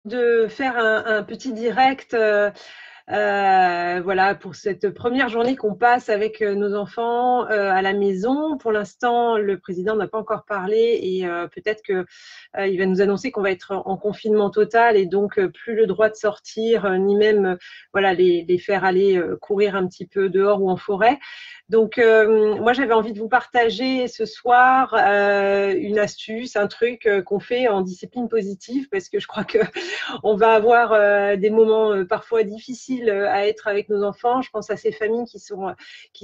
de faire un petit direct voilà, pour cette première journée qu'on passe avec nos enfants à la maison. Pour l'instant, le président n'a pas encore parlé et peut-être que il va nous annoncer qu'on va être en confinement total et donc plus le droit de sortir, ni même voilà les faire aller courir un petit peu dehors ou en forêt. Donc moi j'avais envie de vous partager ce soir une astuce, un truc qu'on fait en discipline positive parce que je crois que on va avoir des moments parfois difficiles à être avec nos enfants. Je pense à ces familles qui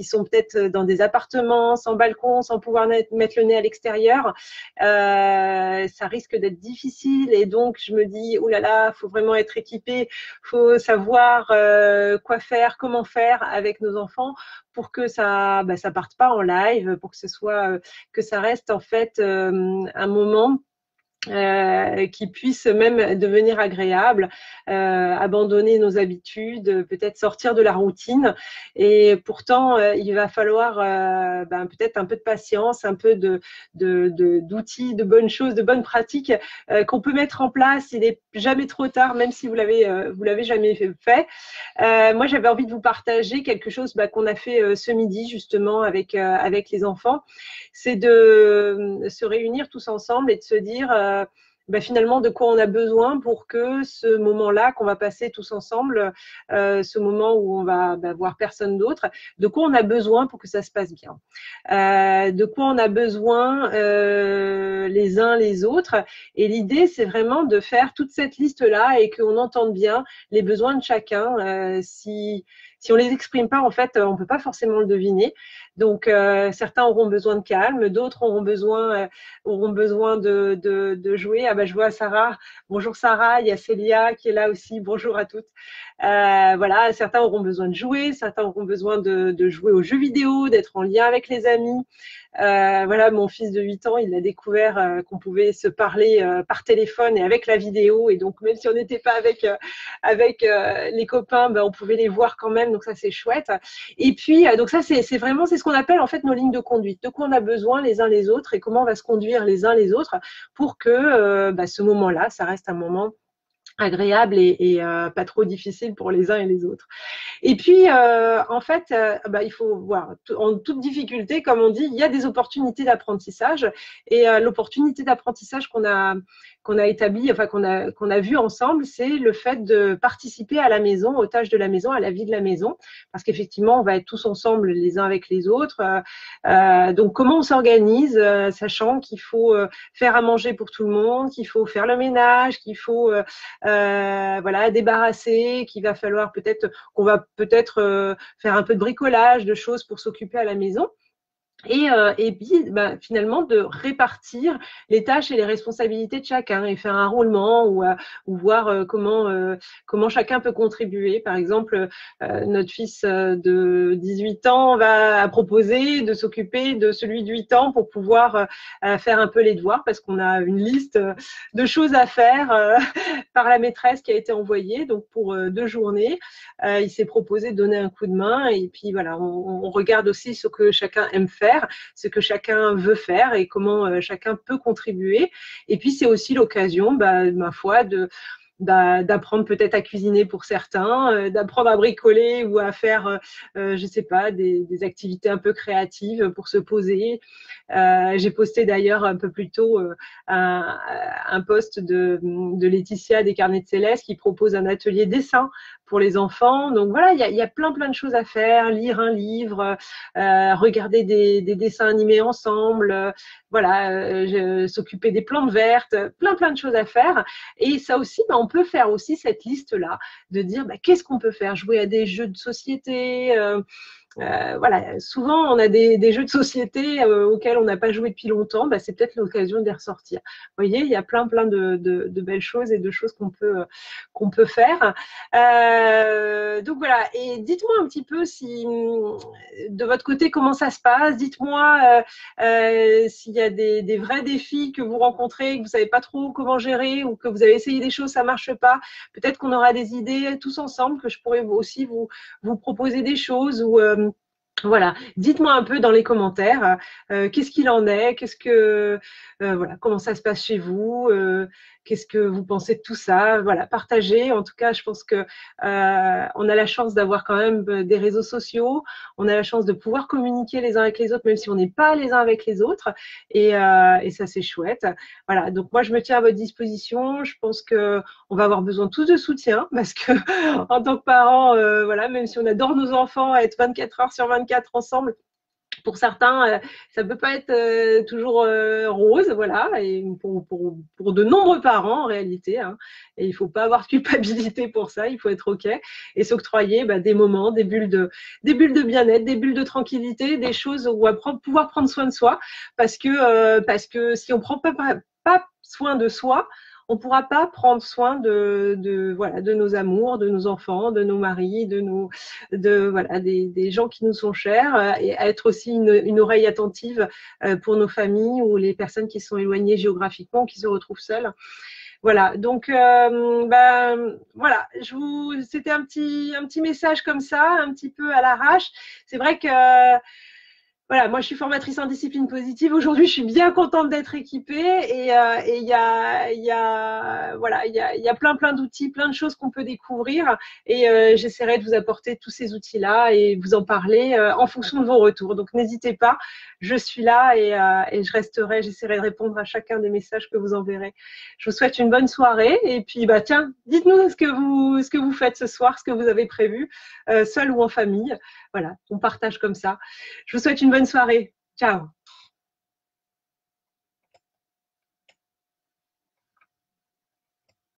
sont peut-être dans des appartements, sans balcon, sans pouvoir mettre le nez à l'extérieur. Ça risque d'être difficile et donc je me dis, oh là là, faut vraiment être équipé, faut savoir quoi faire, comment faire avec nos enfants pour que ça parte pas en live, pour que ce soit que ça reste en fait un moment qui puisse même devenir agréable, abandonner nos habitudes, peut-être sortir de la routine. Et pourtant, il va falloir peut-être un peu de patience, un peu d'outils, de bonnes choses, de bonnes pratiques qu'on peut mettre en place. Il n'est jamais trop tard, même si vous l'avez jamais fait. Moi, j'avais envie de vous partager quelque chose qu'on a fait ce midi justement avec les enfants. C'est de se réunir tous ensemble et de se dire finalement de quoi on a besoin pour que ce moment-là qu'on va passer tous ensemble, ce moment où on va voir personne d'autre, de quoi on a besoin pour que ça se passe bien. De quoi on a besoin les uns les autres. Et l'idée, c'est vraiment de faire toute cette liste-là et qu'on entende bien les besoins de chacun. Si on les exprime pas, en fait, on peut pas forcément le deviner. Donc, certains auront besoin de calme, d'autres auront besoin de jouer. Ah bah, je vois Sarah. Bonjour Sarah, il y a Célia qui est là aussi. Bonjour à toutes. Voilà, certains auront besoin de jouer, certains auront besoin de jouer aux jeux vidéo, d'être en lien avec les amis. Voilà, mon fils de 8 ans, il a découvert qu'on pouvait se parler par téléphone et avec la vidéo. Et donc, même si on n'était pas avec les copains, on pouvait les voir quand même. Donc ça, c'est chouette. Et puis, donc ça, c'est vraiment, c'est ce qu'on appelle en fait nos lignes de conduite. De quoi on a besoin les uns les autres et comment on va se conduire les uns les autres pour que ce moment-là, ça reste un moment agréable et pas trop difficile pour les uns et les autres. Et puis, en fait, il faut voir, en toute difficulté, comme on dit, il y a des opportunités d'apprentissage. Et l'opportunité d'apprentissage qu'on a établie, enfin qu'on a vu ensemble, c'est le fait de participer à la maison, aux tâches de la maison, à la vie de la maison, parce qu'effectivement, on va être tous ensemble les uns avec les autres. Donc, comment on s'organise, sachant qu'il faut faire à manger pour tout le monde, qu'il faut faire le ménage, qu'il faut voilà débarrasser, qu'il va falloir peut-être qu'on va peut-être faire un peu de bricolage, de choses pour s'occuper à la maison. Et puis, finalement, de répartir les tâches et les responsabilités de chacun et faire un roulement ou voir comment chacun peut contribuer. Par exemple, notre fils de 18 ans va proposer de s'occuper de celui de 8 ans pour pouvoir faire un peu les devoirs parce qu'on a une liste de choses à faire par la maîtresse qui a été envoyée. Donc, pour 2 journées, il s'est proposé de donner un coup de main et puis voilà, on regarde aussi ce que chacun aime faire, ce que chacun veut faire et comment chacun peut contribuer. Et puis c'est aussi l'occasion, ma foi, d'apprendre peut-être à cuisiner pour certains, d'apprendre à bricoler ou à faire, je sais pas, des activités un peu créatives pour se poser. J'ai posté d'ailleurs un peu plus tôt un post de Laetitia des Carnets de Céleste qui propose un atelier dessin pour les enfants. Donc voilà, il y a plein de choses à faire, lire un livre, regarder des dessins animés ensemble, s'occuper des plantes vertes, plein de choses à faire. Et ça aussi, on peut faire aussi cette liste-là, de dire qu'est-ce qu'on peut faire, jouer à des jeux de société, voilà, souvent on a des jeux de société auxquels on n'a pas joué depuis longtemps, c'est peut-être l'occasion de les ressortir. Vous voyez, il y a plein de belles choses et de choses qu'on peut faire. Donc voilà, et dites-moi un petit peu si de votre côté comment ça se passe. Dites-moi s'il y a des vrais défis que vous rencontrez, que vous savez pas trop comment gérer ou que vous avez essayé des choses, ça marche pas. Peut-être qu'on aura des idées tous ensemble, que je pourrais aussi vous proposer des choses ou voilà, dites-moi un peu dans les commentaires qu'est-ce qu'il en est, voilà, comment ça se passe chez vous, qu'est-ce que vous pensez de tout ça? Voilà, partagez. En tout cas, je pense que on a la chance d'avoir quand même des réseaux sociaux. On a la chance de pouvoir communiquer les uns avec les autres, même si on n'est pas les uns avec les autres. Et ça, c'est chouette. Voilà. Donc moi, je me tiens à votre disposition. Je pense que on va avoir besoin tous de soutien parce que en tant que parents, voilà, même si on adore nos enfants, être 24 heures sur 24 ensemble, pour certains, ça peut pas être toujours rose, voilà, et pour de nombreux parents en réalité, hein, et il faut pas avoir de culpabilité pour ça, il faut être ok et s'octroyer des moments, des bulles de bien-être, des bulles de tranquillité, des choses où on va pouvoir prendre soin de soi, parce que si on prend pas soin de soi, on ne pourra pas prendre soin voilà, de nos amours, de nos enfants, de nos maris, voilà, des gens qui nous sont chers, et être aussi une oreille attentive pour nos familles ou les personnes qui sont éloignées géographiquement, qui se retrouvent seules. Voilà, donc voilà, c'était un petit message comme ça, un petit peu à l'arrache. C'est vrai que voilà, moi je suis formatrice en discipline positive. Aujourd'hui, je suis bien contente d'être équipée et voilà, il y a plein d'outils, plein de choses qu'on peut découvrir et j'essaierai de vous apporter tous ces outils-là et vous en parler en fonction de vos retours. Donc n'hésitez pas, je suis là et j'essaierai de répondre à chacun des messages que vous enverrez. Je vous souhaite une bonne soirée et puis tiens, dites-nous ce que vous faites ce soir, ce que vous avez prévu, seul ou en famille. Voilà, on partage comme ça. Je vous souhaite une bonne soirée. Ciao.